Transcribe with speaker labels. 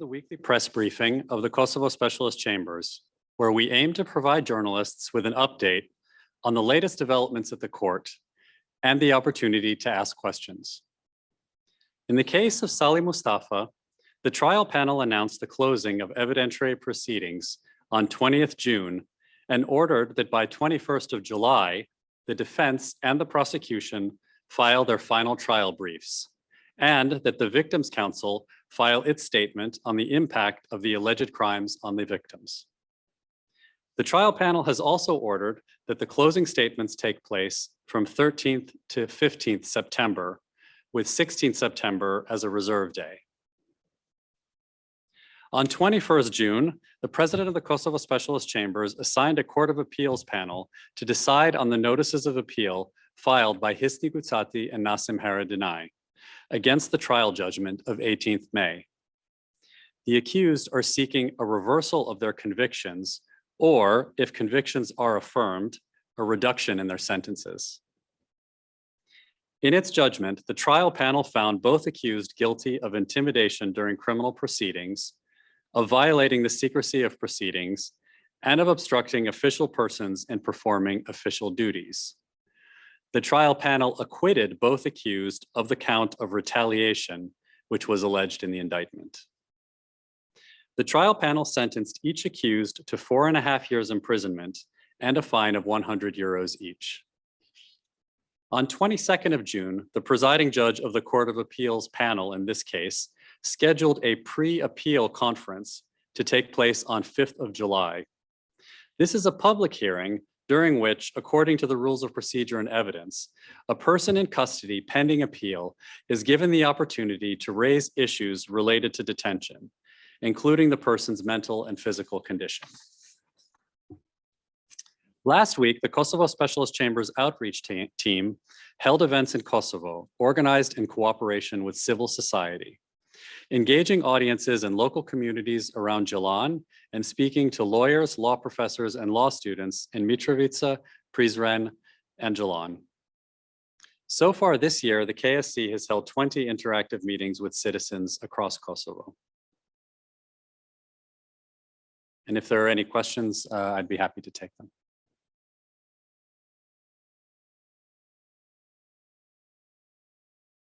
Speaker 1: the weekly press briefing of the Kosovo Specialist Chambers, where we aim to provide journalists with an update on the latest developments at the court and the opportunity to ask questions. In the case of Salih Mustafa, the trial panel announced the closing of evidentiary proceedings on 20th June and ordered that by 21st of July, the defense and the prosecution file their final trial briefs, and that the Victims' Council file its statement on the impact of the alleged crimes on the victims. The trial panel has also ordered that the closing statements take place from 13th to 15th September, with 16th September as a reserve day. On 21st June, the president of the Kosovo Specialist Chambers assigned a Court of Appeals panel to decide on the notices of appeal filed by Hisni Gutsati and Nasim Haradinaj against the trial judgment of 18th May. The accused are seeking a reversal of their convictions, or if convictions are affirmed, a reduction in their sentences. In its judgment, the trial panel found both accused guilty of intimidation during criminal proceedings, of violating the secrecy of proceedings, and of obstructing official persons in performing official duties. The trial panel acquitted both accused of the count of retaliation, which was alleged in the indictment. The trial panel sentenced each accused to 4.5 years imprisonment and a fine of 100 euros each. On 22nd of June, the presiding judge of the Court of Appeals panel in this case scheduled a pre-appeal conference to take place on 5th of July. This is a public hearing during which, according to the rules of procedure and evidence, a person in custody pending appeal is given the opportunity to raise issues related to detention, including the person's mental and physical condition. Last week, the Kosovo Specialist Chambers outreach team held events in Kosovo, organized in cooperation with civil society, engaging audiences in local communities around Gjilan and speaking to lawyers, law professors, and law students in Mitrovica, Prizren, and Gjilan. So far this year, the KSC has held 20 interactive meetings with citizens across Kosovo. And if there are any questions, I'd be happy to take them.